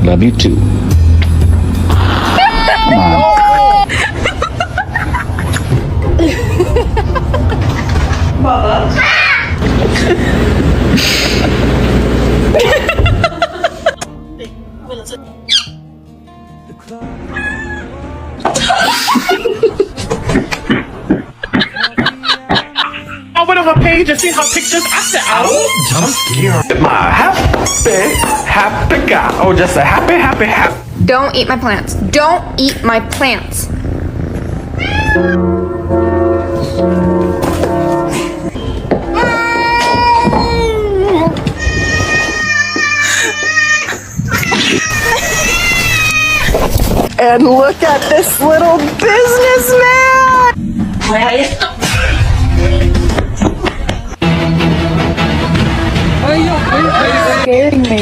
Love you too. Come on. I went on her page and seen her pictures. I said, oh, Jump scare. my happy guy. Oh, just a happy. Don't eat my plants. Don't eat my plants. And look at this little businessman! Scaring me.